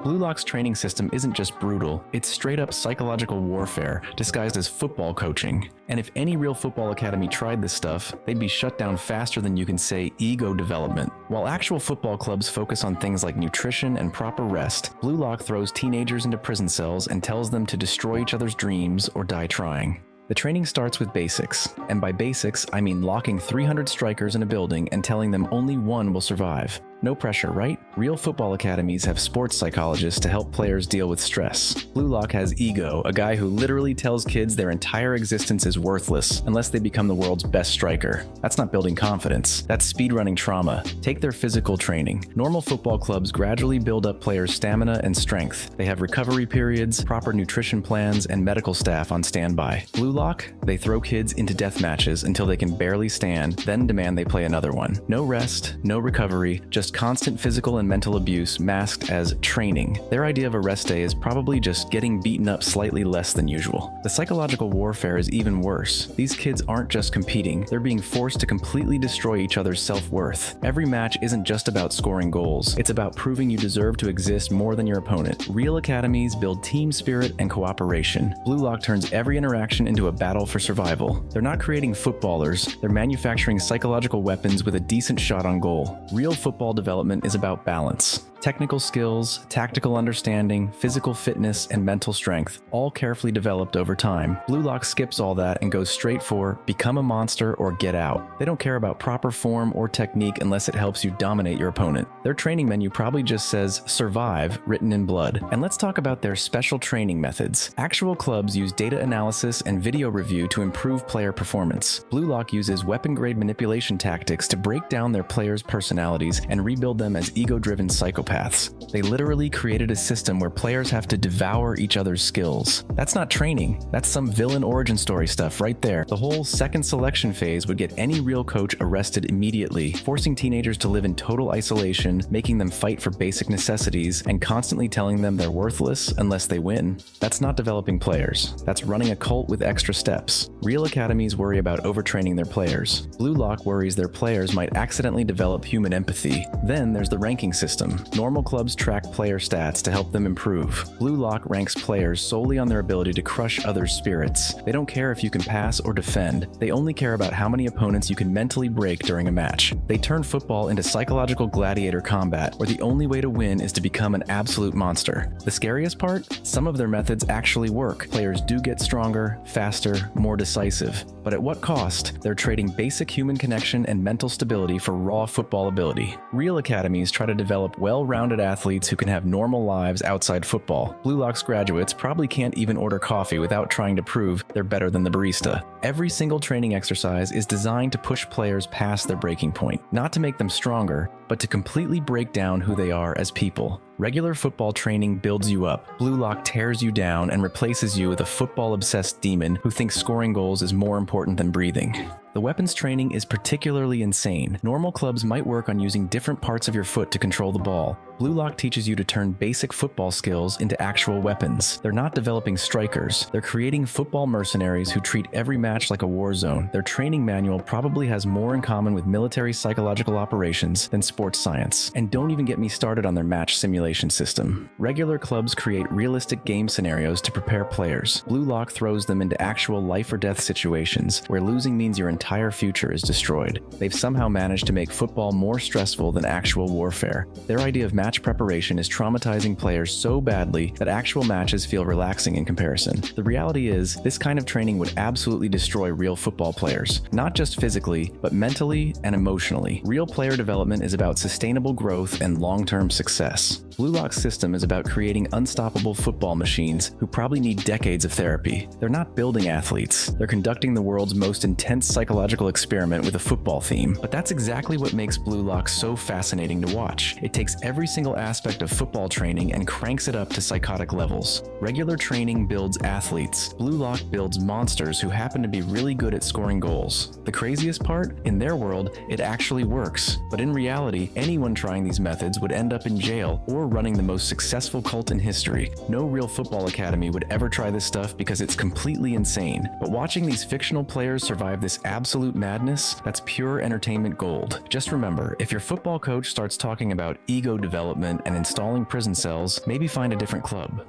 Blue Lock's training system isn't just brutal, it's straight up psychological warfare disguised as football coaching. And if any real football academy tried this stuff, they'd be shut down faster than you can say ego development. While actual football clubs focus on things like nutrition and proper rest, Blue Lock throws teenagers into prison cells and tells them to destroy each other's dreams or die trying. The training starts with basics, and by basics, I mean locking 300 strikers in a building and telling them only one will survive. No pressure, right? Real football academies have sports psychologists to help players deal with stress. Blue Lock has Ego, a guy who literally tells kids their entire existence is worthless unless they become the world's best striker. That's not building confidence, that's speedrunning trauma. Take their physical training. Normal football clubs gradually build up players' stamina and strength. They have recovery periods, proper nutrition plans, and medical staff on standby. Blue Lock, they throw kids into death matches until they can barely stand, then demand they play another one. No rest, no recovery, just constant physical and mental abuse masked as training. Their idea of a rest day is probably just getting beaten up slightly less than usual. The psychological warfare is even worse. These kids aren't just competing, they're being forced to completely destroy each other's self-worth. Every match isn't just about scoring goals, it's about proving you deserve to exist more than your opponent. Real academies build team spirit and cooperation. Blue Lock turns every interaction into a battle for survival. They're not creating footballers, they're manufacturing psychological weapons with a decent shot on goal. Real football development is about balance. Technical skills, tactical understanding, physical fitness, and mental strength, all carefully developed over time. Blue Lock skips all that and goes straight for become a monster or get out. They don't care about proper form or technique unless it helps you dominate your opponent. Their training menu probably just says survive written in blood. And let's talk about their special training methods. Actual clubs use data analysis and video review to improve player performance. Blue Lock uses weapon-grade manipulation tactics to break down their players' personalities and rebuild them as ego-driven psychopaths. They literally created a system where players have to devour each other's skills. That's not training, that's some villain origin story stuff right there. The whole second selection phase would get any real coach arrested immediately, forcing teenagers to live in total isolation, making them fight for basic necessities, and constantly telling them they're worthless unless they win. That's not developing players. That's running a cult with extra steps. Real academies worry about overtraining their players. Blue Lock worries their players might accidentally develop human empathy. Then there's the ranking system. Normal clubs track player stats to help them improve. Blue Lock ranks players solely on their ability to crush others' spirits. They don't care if you can pass or defend. They only care about how many opponents you can mentally break during a match. They turn football into psychological gladiator combat, where the only way to win is to become an absolute monster. The scariest part? Some of their methods actually work. Players do get stronger, faster, more decisive. But at what cost? They're trading basic human connection and mental stability for raw football ability. Real academies try to develop well-rounded athletes who can have normal lives outside football. Blue Lock's graduates probably can't even order coffee without trying to prove they're better than the barista. Every single training exercise is designed to push players past their breaking point, not to make them stronger, but to completely break down who they are as people. Regular football training builds you up. Blue Lock tears you down and replaces you with a football-obsessed demon who thinks scoring goals is more important than breathing. The weapons training is particularly insane. Normal clubs might work on using different parts of your foot to control the ball. Blue Lock teaches you to turn basic football skills into actual weapons. They're not developing strikers. They're creating football mercenaries who treat every match like a war zone. Their training manual probably has more in common with military psychological operations than sports science. And don't even get me started on their match simulation system. Regular clubs create realistic game scenarios to prepare players. Blue Lock throws them into actual life or death situations where losing means your entire future is destroyed. They've somehow managed to make football more stressful than actual warfare. Their idea of match preparation is traumatizing players so badly that actual matches feel relaxing in comparison. The reality is, this kind of training would absolutely destroy real football players, not just physically, but mentally and emotionally. Real player development is about sustainable growth and long-term success. Blue Lock's system is about creating unstoppable football machines who probably need decades of therapy. They're not building athletes. They're conducting the world's most intense psychological experiment with a football theme. But that's exactly what makes Blue Lock so fascinating to watch. It takes every single aspect of football training and cranks it up to psychotic levels. Regular training builds athletes. Blue Lock builds monsters who happen to be really good at scoring goals. The craziest part? In their world, it actually works. But in reality, anyone trying these methods would end up in jail or you're running the most successful cult in history. No real football academy would ever try this stuff because it's completely insane. But watching these fictional players survive this absolute madness, that's pure entertainment gold. Just remember, if your football coach starts talking about ego development and installing prison cells, maybe find a different club.